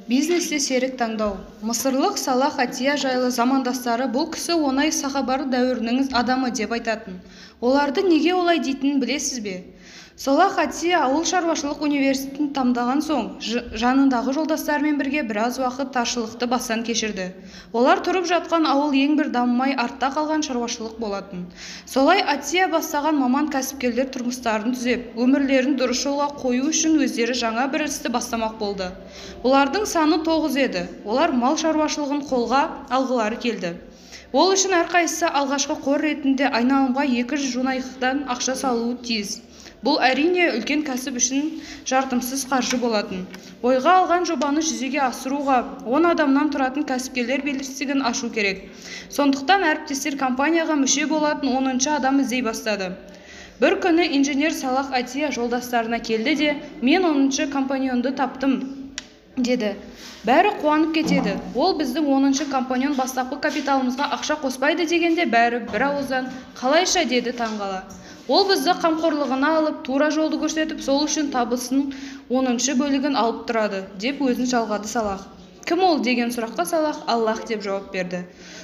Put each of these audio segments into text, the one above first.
Бизнесте серік таңдау. Мысырлық Салах Атия жайлы замандастары бұл кісі оңай сахабар дәуірінің адамы деп айтатын. Оларды неге олай дейтінін білесіз бе? Салах Атия ауыл шаруашылық университетін тамдаған соң, жанындағы жолдастарымен бірге біраз уақыт таршылықты бастан кешірді. Олар тұрып жатқан ауыл ең бір дамымай артта қалған шаруашылық болатын. Солай Атия бастаған маман кәсіпкерлер тұрмыстарын түзеп, өмірлерін дұрыс жолға қою үшін өздері жаңа бір істі бастамақ болды. Олардың саны 9 еді. Олар мал шаруашылығын қолға алғылары келді. Ол үшін әрқайсысы алғашқы қор ретінде айналымға 200 жунайықтан ақша салуы тиіс. Бұл әрине үлкен кәсіп үшін жартымсыз қаржы болатын. Ойға алған жобаны жүзеге асыруға 10 адамнан тұратын кәсіпкерлер бірлестігін ашу керек. Сондықтан әріптестер компанияға мүше болатын 10-шы адам іздей бастады. Бір күні инженер Салах Атия жолдастарына келді де, мен 10-шы компаньонды таптым, деді. Бәрі қуанып кетеді. Ол біздің 10-шы компаньон бастапқы капиталымызға ақша қоспайды дегенде бәрі бір ауыздан қалайша деді таңғала. Ол бізді қамқорлығына алып, тура жолды көрсетіп, сол үшін табысының 10-шы бөлігін алып тұрады, деп өзін жалғады Салах. Кім ол деген сұраққа Салах Аллах деп жауап берді.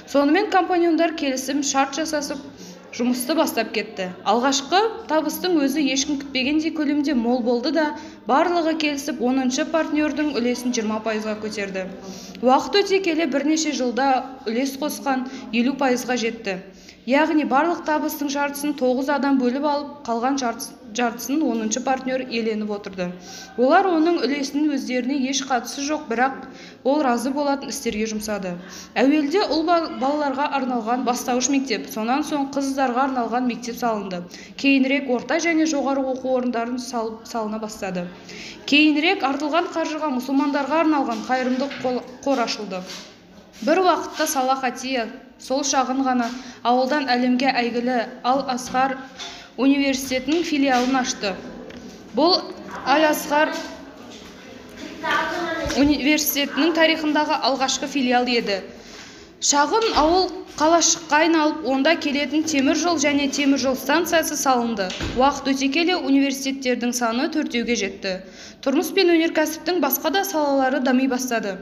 Сонымен компаньондар келісім шарт жасасып, жұмысты бастап кетті. Алғашқы табыстың өзі ешкім күтпегендей көлемде мол болды да, барлығы келісіп 10-шы партнердің үлесін 20%-ға көтерді. Уақыт өте келе бірнеше жылда үлес қосқан 50%-ға жетті. Яғни барлық табыстың жартысын 9 адам бөліп алып, қалған жартысын 10-шы партнер иеленіп отырды. Олар оның үлесінің өздеріне еш қатысы жоқ, бірақ ол разы болатын істерге жұмсады. Әуелде ұл балаларға арналған бастауыш мектеп, сонан соң қыздарға арналған мектеп салынды. Кейінірек орта және жоғары оқу орындарын салына бастады. Кейінірек артылған қаржыға мұсылмандарға арналған қайырымдық қор ашылды. Бір уақытта Салах Атия сол шағын ғана ауылдан әлемге әйгілі Ал-Асқар университетінің филиалын ашты. Бұл Ал-Асқар университетінің тарихындағы алғашқы филиал еді. Шағын ауыл қалашыққа айналып, онда келетін темір жол және темір жол станциясы салынды. Уақыт өте келе университеттердің саны 4-ге жетті. Тұрмыс пен өнеркәсіптің басқа да салалары дами бастады.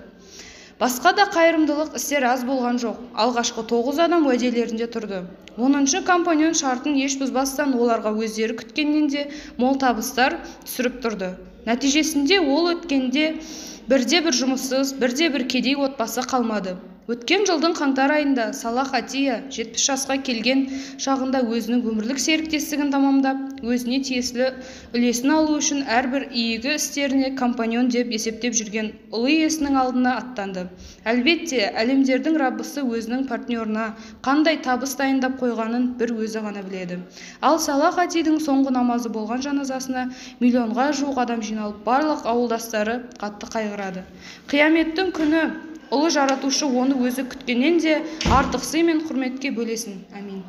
Басқа да қайырымдылық істер аз болған жоқ. Алғашқы 9 адам уәделерінде тұрды. 10-шы компаньон шартын еш бұзбастан оларға өздері күткеннен де мол табыстар түсіріп тұрды. Нәтижесінде ол өткенде бірде-бір жұмыссыз, бірде-бір кедей отбасы қалмады. Өткен жылдың қаңтар айында Салах Атия 70 жасқа келген шағында өзінің өмірлік серіктестігін тамамдап, өзіне тиесілі үлесін алу үшін әрбір игі істеріне компаньон деп есептеп жүрген ұлы иесінің алдына аттанды. Әлбетте, әлемдердің Раббысы өзінің партнерына қандай табыс дайындап қойғанын бір өзі ғана біледі. Ал Салах Атидің соңғы намазы болған жаназасына миллионға жуық адам жиналып, барлық ауылдастары қатты қайғырады. Қияметтің күні ұлы жаратушы оны өзі күткеннен де артық сый мен құрметке бөлесін. Амин.